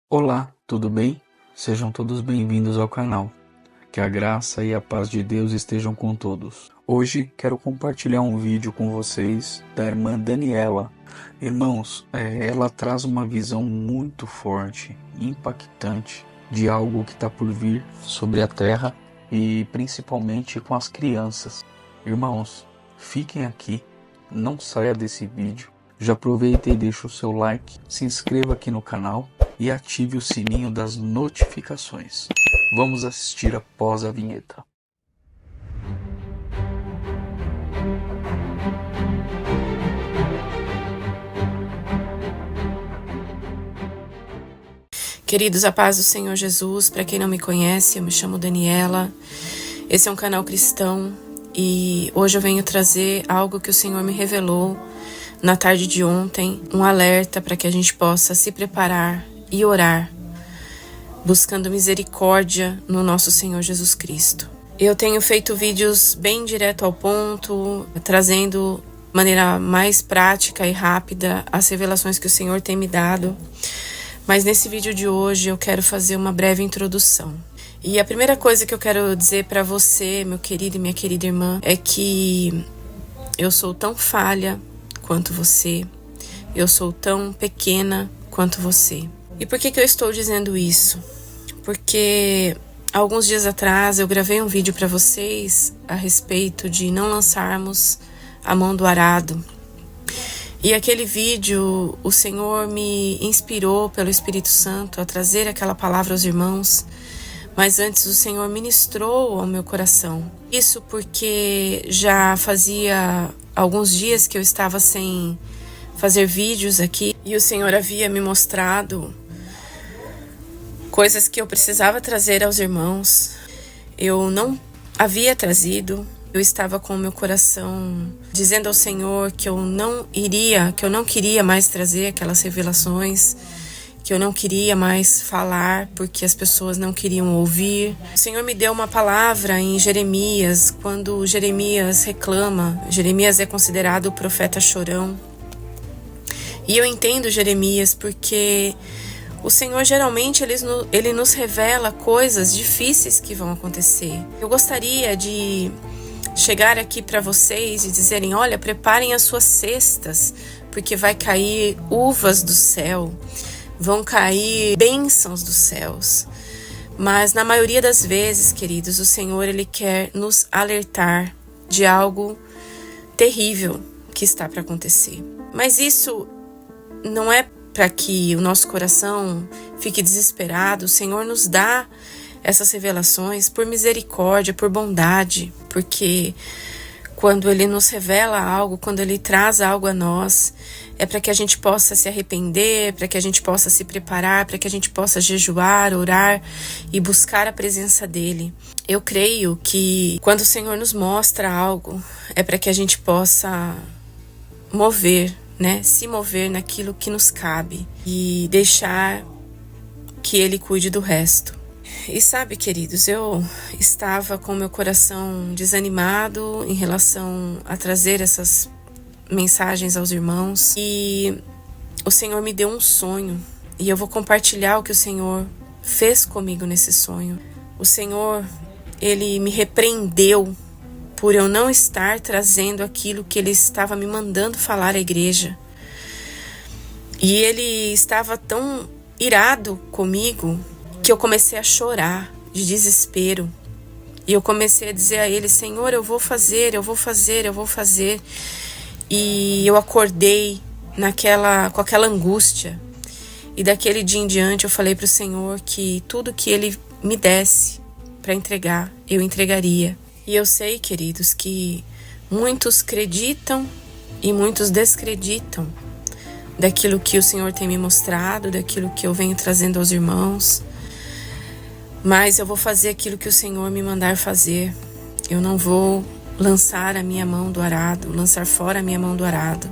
Olá, tudo bem? Sejam todos bem-vindos ao canal. Que a graça e a paz de Deus estejam com todos. Hoje quero compartilhar um vídeo com vocês da irmã Daniela. Irmãos, ela traz uma visão muito forte, impactante de algo que está por vir sobre a terra e principalmente com as crianças. Irmãos, fiquem aqui, não saia desse vídeo. Já aproveita e deixa o seu like, se inscreva aqui no canal e ative o sininho das notificações. Vamos assistir após a vinheta. Queridos, a paz do Senhor Jesus. Para quem não me conhece, eu me chamo Daniela. Esse é um canal cristão e hoje eu venho trazer algo que o Senhor me revelou na tarde de ontem, um alerta para que a gente possa se preparar e orar, buscando misericórdia no nosso Senhor Jesus Cristo. Eu tenho feito vídeos bem direto ao ponto, trazendo de maneira mais prática e rápida as revelações que o Senhor tem me dado. Mas nesse vídeo de hoje eu quero fazer uma breve introdução. E a primeira coisa que eu quero dizer para você, meu querido e minha querida irmã, é que eu sou tão falha quanto você. Eu sou tão pequena quanto você. E por que eu estou dizendo isso? Porque alguns dias atrás eu gravei um vídeo para vocês a respeito de não lançarmos a mão do arado. E aquele vídeo, o Senhor me inspirou pelo Espírito Santo a trazer aquela palavra aos irmãos, mas antes o Senhor ministrou ao meu coração. Isso porque já fazia alguns dias que eu estava sem fazer vídeos aqui e o Senhor havia me mostrado coisas que eu precisava trazer aos irmãos. Eu não havia trazido. Eu estava com o meu coração dizendo ao Senhor que eu não queria mais trazer aquelas revelações, que eu não queria mais falar porque as pessoas não queriam ouvir. O Senhor me deu uma palavra em Jeremias, quando Jeremias reclama. Jeremias é considerado o profeta chorão. E eu entendo Jeremias porque o Senhor geralmente ele nos revela coisas difíceis que vão acontecer. Eu gostaria de chegar aqui para vocês e dizerem: olha, preparem as suas cestas, porque vai cair uvas do céu, vão cair bênçãos dos céus. Mas na maioria das vezes, queridos, o Senhor ele quer nos alertar de algo terrível que está para acontecer. Mas isso não é para que o nosso coração fique desesperado. O Senhor nos dá essas revelações por misericórdia, por bondade, porque quando Ele nos revela algo, quando Ele traz algo a nós, é para que a gente possa se arrepender, para que a gente possa se preparar, para que a gente possa jejuar, orar e buscar a presença dEle. Eu creio que quando o Senhor nos mostra algo, é para que a gente possa se mover naquilo que nos cabe e deixar que Ele cuide do resto. E sabe, queridos, eu estava com meu coração desanimado em relação a trazer essas mensagens aos irmãos e o Senhor me deu um sonho e eu vou compartilhar o que o Senhor fez comigo nesse sonho. O Senhor, Ele me repreendeu por eu não estar trazendo aquilo que Ele estava me mandando falar à igreja. E Ele estava tão irado comigo que eu comecei a chorar de desespero. E eu comecei a dizer a Ele: Senhor, eu vou fazer. E eu acordei com aquela angústia. E daquele dia em diante eu falei para o Senhor que tudo que Ele me desse para entregar, eu entregaria. E eu sei, queridos, que muitos acreditam e muitos descreditam daquilo que o Senhor tem me mostrado, daquilo que eu venho trazendo aos irmãos. Mas eu vou fazer aquilo que o Senhor me mandar fazer. Eu não vou lançar a minha mão do arado, lançar fora a minha mão do arado.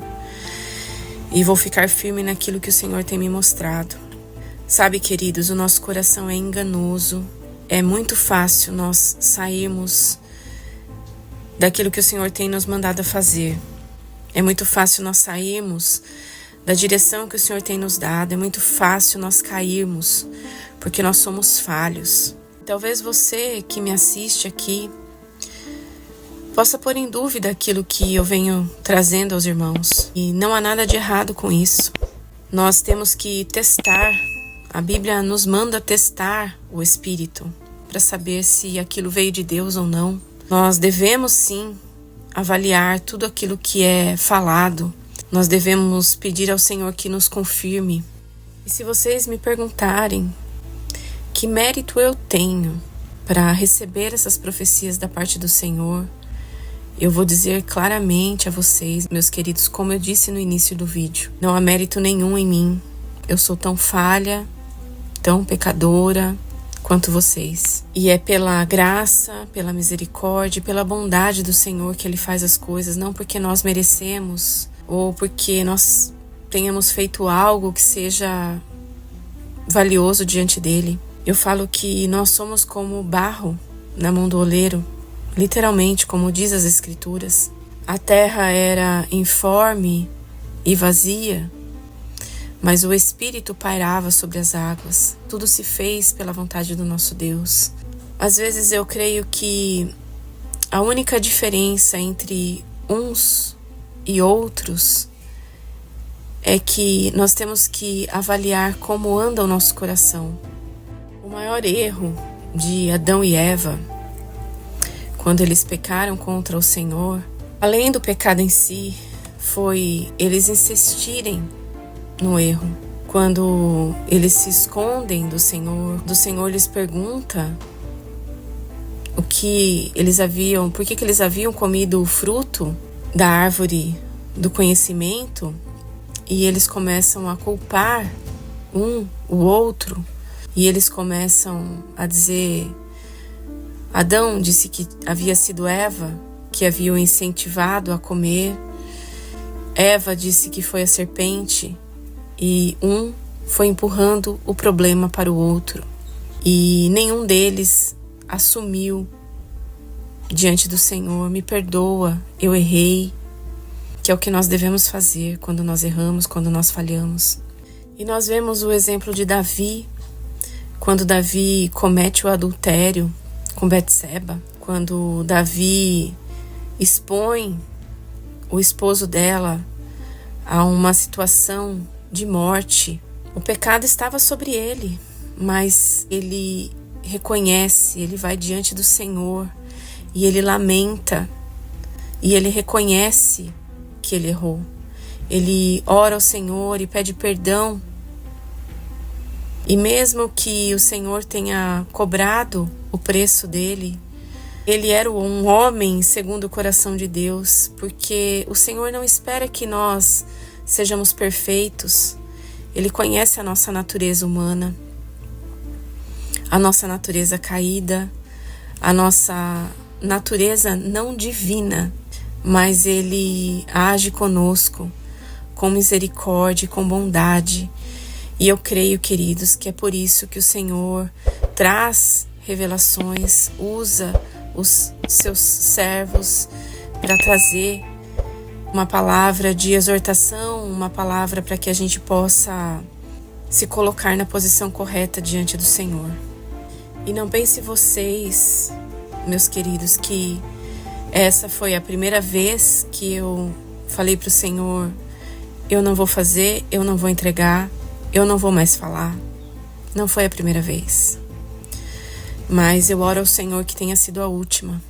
E vou ficar firme naquilo que o Senhor tem me mostrado. Sabe, queridos, o nosso coração é enganoso. É muito fácil nós sairmos daquilo que o Senhor tem nos mandado a fazer. É muito fácil nós sairmos da direção que o Senhor tem nos dado. É muito fácil nós cairmos, porque nós somos falhos. Talvez você que me assiste aqui possa pôr em dúvida aquilo que eu venho trazendo aos irmãos. E não há nada de errado com isso. Nós temos que testar. A Bíblia nos manda testar o Espírito para saber se aquilo veio de Deus ou não. Nós devemos sim avaliar tudo aquilo que é falado. Nós devemos pedir ao Senhor que nos confirme. E se vocês me perguntarem que mérito eu tenho para receber essas profecias da parte do Senhor, eu vou dizer claramente a vocês, meus queridos, como eu disse no início do vídeo, não há mérito nenhum em mim. Eu sou tão falha, tão pecadora quanto vocês. E é pela graça, pela misericórdia, pela bondade do Senhor que Ele faz as coisas, não porque nós merecemos ou porque nós tenhamos feito algo que seja valioso diante dEle. Eu falo que nós somos como barro na mão do oleiro, literalmente, como diz as Escrituras. A terra era informe e vazia, mas o Espírito pairava sobre as águas. Tudo se fez pela vontade do nosso Deus. Às vezes eu creio que a única diferença entre uns e outros é que nós temos que avaliar como anda o nosso coração. O maior erro de Adão e Eva, quando eles pecaram contra o Senhor, além do pecado em si, foi eles insistirem no erro. Quando eles se escondem do Senhor lhes pergunta por que eles haviam comido o fruto da árvore do conhecimento, e eles começam a culpar o outro, e eles começam a dizer: Adão disse que havia sido Eva que havia o incentivado a comer. Eva disse que foi a serpente, e foi empurrando o problema para o outro. E nenhum deles assumiu diante do Senhor: me perdoa, eu errei, que é o que nós devemos fazer quando nós erramos, quando nós falhamos. E nós vemos o exemplo de Davi, quando Davi comete o adultério com Betseba, quando Davi expõe o esposo dela a uma situação de morte. O pecado estava sobre ele, mas ele reconhece, ele vai diante do Senhor e ele lamenta, e ele reconhece que ele errou. Ele ora ao Senhor e pede perdão. E mesmo que o Senhor tenha cobrado o preço dele, ele era um homem segundo o coração de Deus, porque o Senhor não espera que nós sejamos perfeitos. Ele conhece a nossa natureza humana, a nossa natureza caída, a nossa natureza não divina, mas Ele age conosco com misericórdia e com bondade. E eu creio, queridos, que é por isso que o Senhor traz revelações, usa os seus servos para trazer uma palavra de exortação, uma palavra para que a gente possa se colocar na posição correta diante do Senhor. E não pense vocês, meus queridos, que essa foi a primeira vez que eu falei para o Senhor: eu não vou fazer, eu não vou entregar, eu não vou mais falar. Não foi a primeira vez. Mas eu oro ao Senhor que tenha sido a última.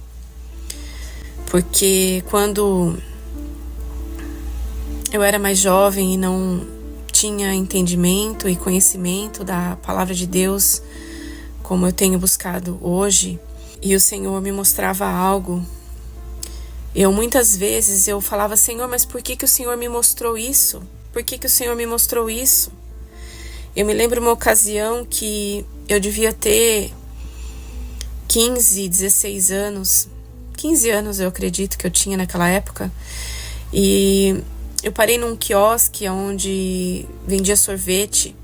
Porque quando eu era mais jovem e não tinha entendimento e conhecimento da palavra de Deus como eu tenho buscado hoje, e o Senhor me mostrava algo, muitas vezes eu falava: Senhor, mas por que o Senhor me mostrou isso? Por que o Senhor me mostrou isso? Eu me lembro uma ocasião que eu devia ter 15, 16 anos. 15 anos eu acredito que eu tinha naquela época. E eu parei num quiosque onde vendia sorvete.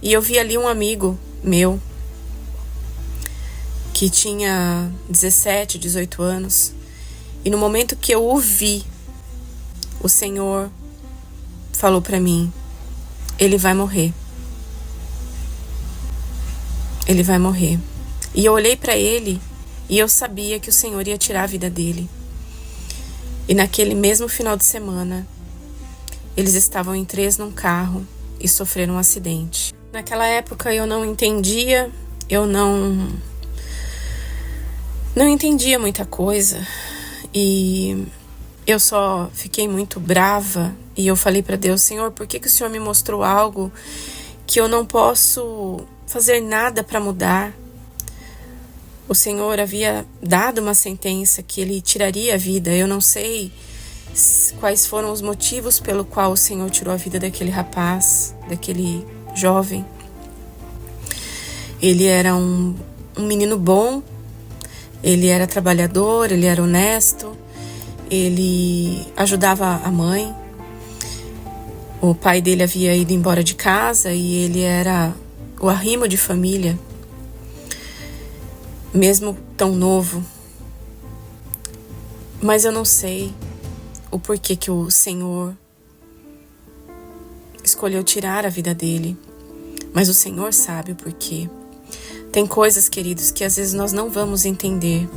E eu vi ali um amigo meu que tinha 17, 18 anos. E no momento que eu o vi, o Senhor falou para mim: ele vai morrer. Ele vai morrer. E eu olhei para ele e eu sabia que o Senhor ia tirar a vida dele. E naquele mesmo final de semana, eles estavam em 3 num carro e sofreram um acidente. Naquela época eu não entendia, eu não entendia muita coisa e eu só fiquei muito brava e eu falei para Deus: Senhor, por que o Senhor me mostrou algo que eu não posso fazer nada para mudar? O Senhor havia dado uma sentença que ele tiraria a vida. Eu não sei quais foram os motivos pelo qual o Senhor tirou a vida daquele rapaz, daquele jovem. Ele era um menino bom, ele era trabalhador, ele era honesto, ele ajudava a mãe. O pai dele havia ido embora de casa e ele era o arrimo de família, mesmo tão novo. Mas eu não sei o porquê que o Senhor escolheu tirar a vida dele, mas o Senhor sabe o porquê. Tem coisas, queridos, que às vezes nós não vamos entender,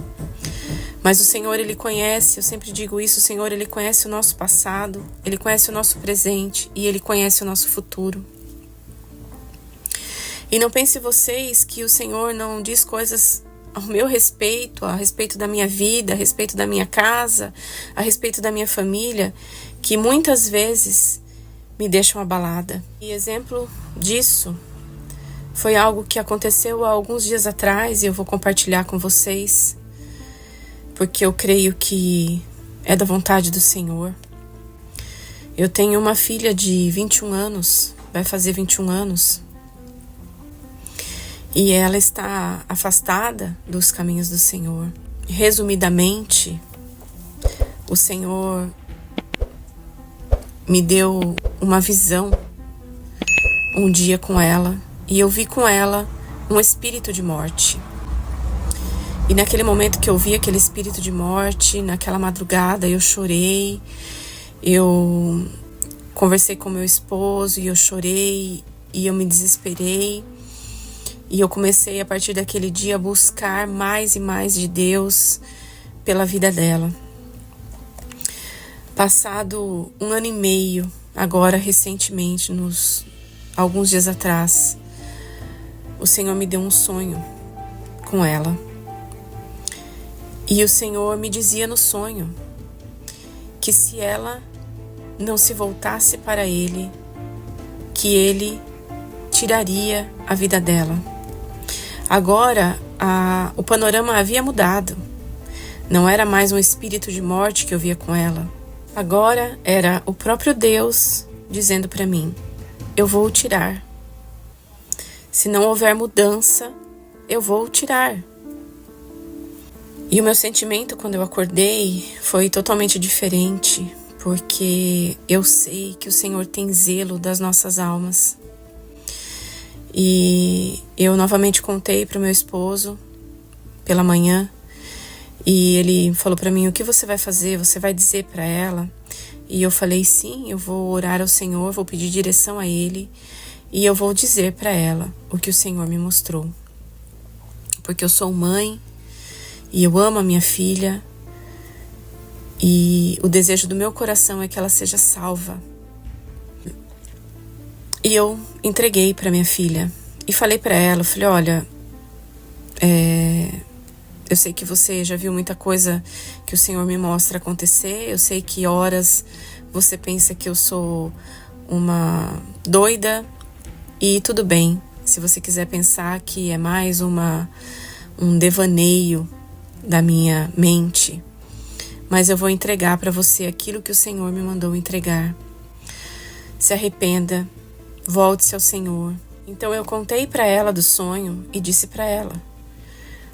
mas o Senhor, Ele conhece, eu sempre digo isso, o Senhor, Ele conhece o nosso passado, Ele conhece o nosso presente e Ele conhece o nosso futuro. E não pense vocês que o Senhor não diz coisas ao meu respeito, a respeito da minha vida, a respeito da minha casa, a respeito da minha família, que muitas vezes me deixam abalada. E exemplo disso foi algo que aconteceu há alguns dias atrás e eu vou compartilhar com vocês, porque eu creio que é da vontade do Senhor. Eu tenho uma filha de 21 anos, vai fazer 21 anos, e ela está afastada dos caminhos do Senhor. Resumidamente, o Senhor me deu uma visão um dia com ela, e eu vi com ela um espírito de morte. E naquele momento que eu vi aquele espírito de morte, naquela madrugada, eu chorei, eu conversei com meu esposo e eu chorei e eu me desesperei. E eu comecei a partir daquele dia a buscar mais e mais de Deus pela vida dela. Passado 1 ano e meio, agora recentemente, alguns dias atrás, o Senhor me deu um sonho com ela. E o Senhor me dizia no sonho que se ela não se voltasse para Ele, que Ele tiraria a vida dela. Agora, o panorama havia mudado. Não era mais um espírito de morte que eu via com ela. Agora era o próprio Deus dizendo para mim: eu vou o tirar. Se não houver mudança, eu vou o tirar. E o meu sentimento quando eu acordei foi totalmente diferente, porque eu sei que o Senhor tem zelo das nossas almas. E eu novamente contei para o meu esposo pela manhã e ele falou para mim: o que você vai fazer? Você vai dizer para ela? E eu falei: sim, eu vou orar ao Senhor, vou pedir direção a Ele e eu vou dizer para ela o que o Senhor me mostrou. Porque eu sou mãe e eu amo a minha filha e o desejo do meu coração é que ela seja salva. E eu entreguei para minha filha e falei para ela, falei: olha, eu sei que você já viu muita coisa que o Senhor me mostra acontecer, eu sei que horas você pensa que eu sou uma doida e tudo bem, se você quiser pensar que é mais um devaneio da minha mente, mas eu vou entregar para você aquilo que o Senhor me mandou entregar. Se arrependa, volte-se ao Senhor. Então eu contei para ela do sonho e disse para ela: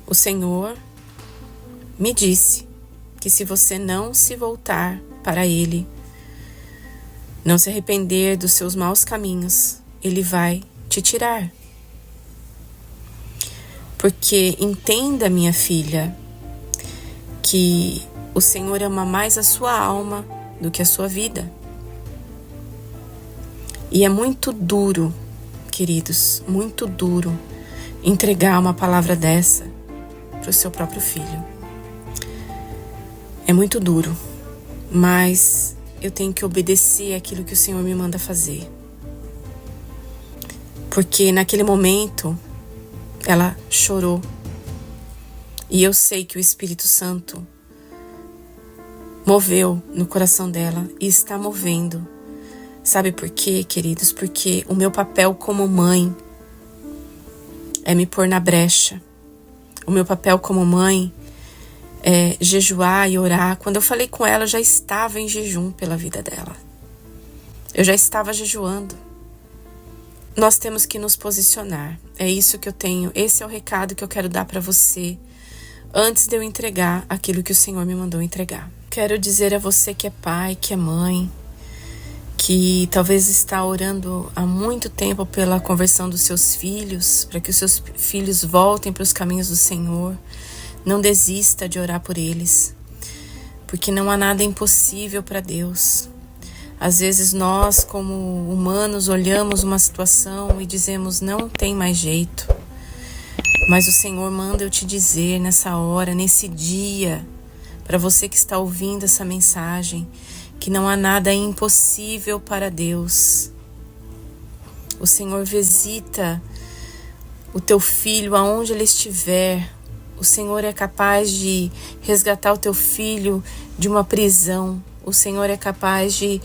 o Senhor me disse que se você não se voltar para Ele, não se arrepender dos seus maus caminhos, Ele vai te tirar. Porque entenda, minha filha, que o Senhor ama mais a sua alma do que a sua vida. E é muito duro, queridos, muito duro entregar uma palavra dessa para o seu próprio filho. É muito duro, mas eu tenho que obedecer aquilo que o Senhor me manda fazer. Porque naquele momento ela chorou. E eu sei que o Espírito Santo moveu no coração dela e está movendo. Sabe por quê, queridos? Porque o meu papel como mãe é me pôr na brecha. O meu papel como mãe é jejuar e orar. Quando eu falei com ela, eu já estava em jejum pela vida dela. Eu já estava jejuando. Nós temos que nos posicionar. É isso que eu tenho. Esse é o recado que eu quero dar para você antes de eu entregar aquilo que o Senhor me mandou entregar. Quero dizer a você que é pai, que é mãe, que talvez está orando há muito tempo pela conversão dos seus filhos, para que os seus filhos voltem para os caminhos do Senhor. Não desista de orar por eles, porque não há nada impossível para Deus. Às vezes nós, como humanos, olhamos uma situação e dizemos, não tem mais jeito. Mas o Senhor manda eu te dizer nessa hora, nesse dia, para você que está ouvindo essa mensagem, que não há nada impossível para Deus. O Senhor visita o teu filho aonde ele estiver. O Senhor é capaz de resgatar o teu filho de uma prisão. O Senhor é capaz de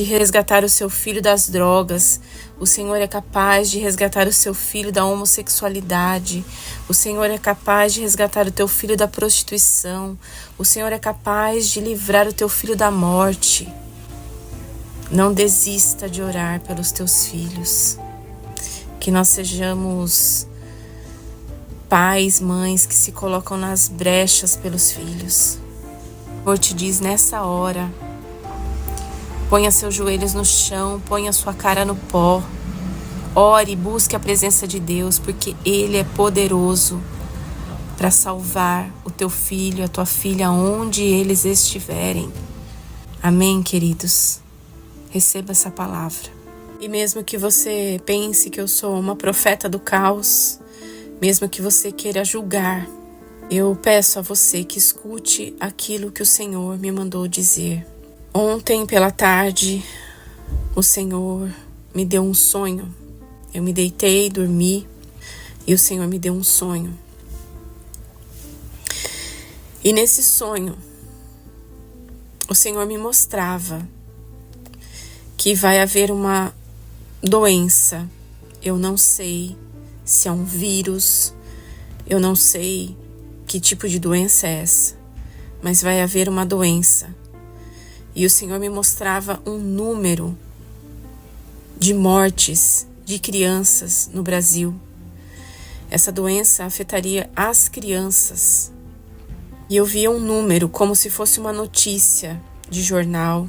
resgatar o seu filho das drogas. O Senhor é capaz de resgatar o seu filho da homossexualidade. O Senhor é capaz de resgatar o teu filho da prostituição. O Senhor é capaz de livrar o teu filho da morte. Não desista de orar pelos teus filhos. Que nós sejamos pais, mães que se colocam nas brechas pelos filhos. O Senhor te diz nessa hora, ponha seus joelhos no chão, ponha sua cara no pó. Ore, busque a presença de Deus, porque Ele é poderoso para salvar o teu filho, a tua filha, onde eles estiverem. Amém, queridos? Receba essa palavra. E mesmo que você pense que eu sou uma profeta do caos, mesmo que você queira julgar, eu peço a você que escute aquilo que o Senhor me mandou dizer. Ontem pela tarde, o Senhor me deu um sonho. Eu me deitei, dormi, e o Senhor me deu um sonho. E nesse sonho, o Senhor me mostrava que vai haver uma doença. Eu não sei se é um vírus, eu não sei que tipo de doença é essa, mas vai haver uma doença. E o Senhor me mostrava um número de mortes de crianças no Brasil. Essa doença afetaria as crianças. E eu via um número como se fosse uma notícia de jornal.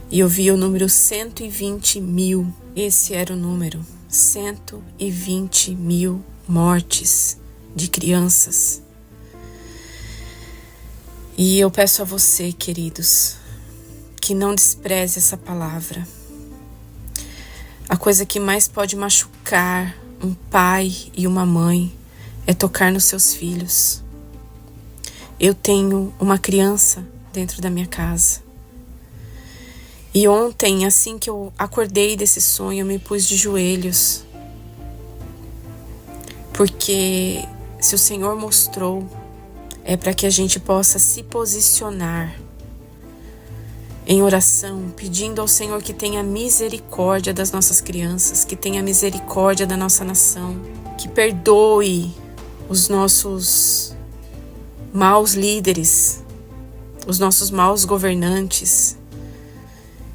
E eu via o número 120 mil. Esse era o número. 120 mil mortes de crianças. E eu peço a você, queridos, que não despreze essa palavra. A coisa que mais pode machucar um pai e uma mãe é tocar nos seus filhos. Eu tenho uma criança dentro da minha casa. E ontem, assim que eu acordei desse sonho, eu me pus de joelhos. Porque se o Senhor mostrou, é para que a gente possa se posicionar em oração, pedindo ao Senhor que tenha misericórdia das nossas crianças, que tenha misericórdia da nossa nação, que perdoe os nossos maus líderes, os nossos maus governantes,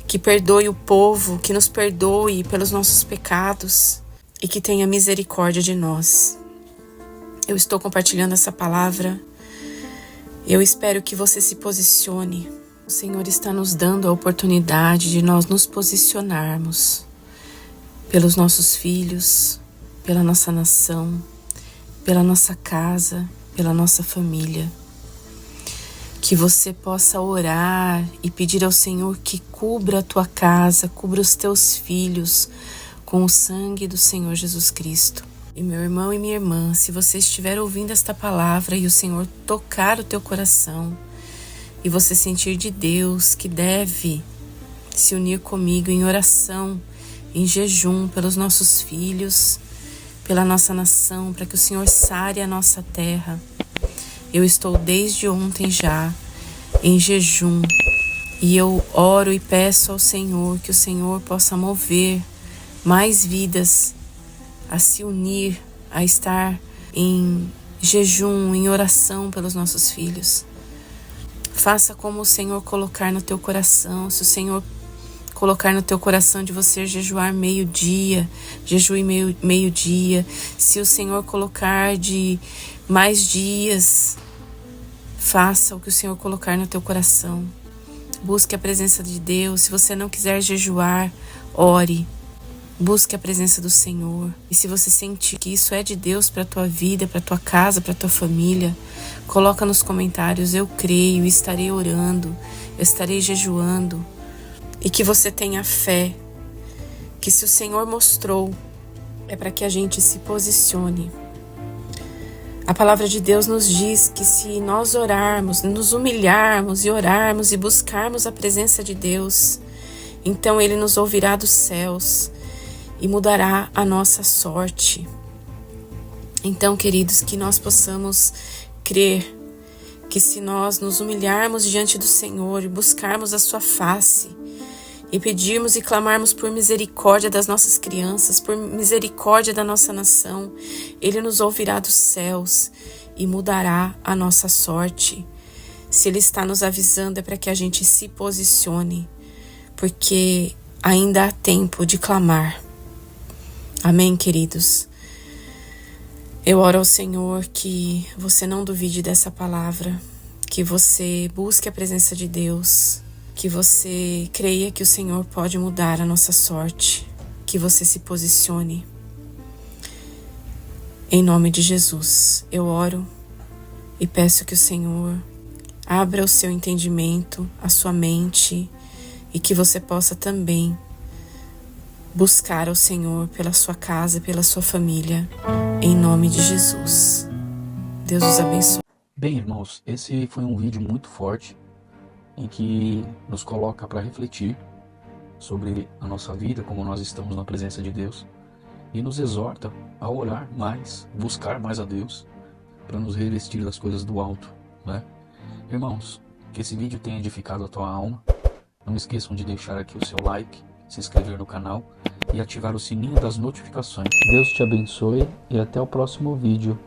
que perdoe o povo, que nos perdoe pelos nossos pecados e que tenha misericórdia de nós. Eu estou compartilhando essa palavra. Eu espero que você se posicione. O Senhor está nos dando a oportunidade de nós nos posicionarmos pelos nossos filhos, pela nossa nação, pela nossa casa, pela nossa família. que você possa orar e pedir ao Senhor que cubra a tua casa, cubra os teus filhos com o sangue do Senhor Jesus Cristo. E meu irmão e minha irmã, se você estiver ouvindo esta palavra e o Senhor tocar o teu coração e você sentir de Deus que deve se unir comigo em oração, em jejum pelos nossos filhos, pela nossa nação, para que o Senhor sare a nossa terra. Eu estou desde ontem já em jejum e eu oro e peço ao Senhor que o Senhor possa mover mais vidas a se unir, a estar em jejum, em oração pelos nossos filhos. Faça como o Senhor colocar no teu coração. Se o Senhor colocar no teu coração de você jejuar meio-dia, jejue meio-dia. Se o Senhor colocar de mais dias, faça o que o Senhor colocar no teu coração. Busque a presença de Deus. Se você não quiser jejuar, ore. Busque a presença do Senhor. E se você sentir que isso é de Deus para a tua vida, para a tua casa, para a tua família, coloca nos comentários: eu creio, estarei orando, eu estarei jejuando. E que você tenha fé, que se o Senhor mostrou, é para que a gente se posicione. A palavra de Deus nos diz que se nós orarmos, nos humilharmos e orarmos e buscarmos a presença de Deus, então Ele nos ouvirá dos céus e mudará a nossa sorte. Então, queridos, que nós possamos crer que se nós nos humilharmos diante do Senhor e buscarmos a sua face e pedirmos e clamarmos por misericórdia das nossas crianças, por misericórdia da nossa nação, Ele nos ouvirá dos céus e mudará a nossa sorte. Se Ele está nos avisando, é para que a gente se posicione, porque ainda há tempo de clamar. Amém, queridos? Eu oro ao Senhor que você não duvide dessa palavra, que você busque a presença de Deus, que você creia que o Senhor pode mudar a nossa sorte, que você se posicione. Em nome de Jesus, eu oro e peço que o Senhor abra o seu entendimento, a sua mente, e que você possa também buscar ao Senhor pela sua casa, pela sua família, em nome de Jesus. Deus os abençoe. Bem, irmãos, esse foi um vídeo muito forte, em que nos coloca para refletir sobre a nossa vida, como nós estamos na presença de Deus, e nos exorta a orar mais, buscar mais a Deus, para nos revestir das coisas do alto, né? Irmãos, que esse vídeo tenha edificado a tua alma. Não esqueçam de deixar aqui o seu like, se inscrever no canal e ativar o sininho das notificações. Deus te abençoe e até o próximo vídeo.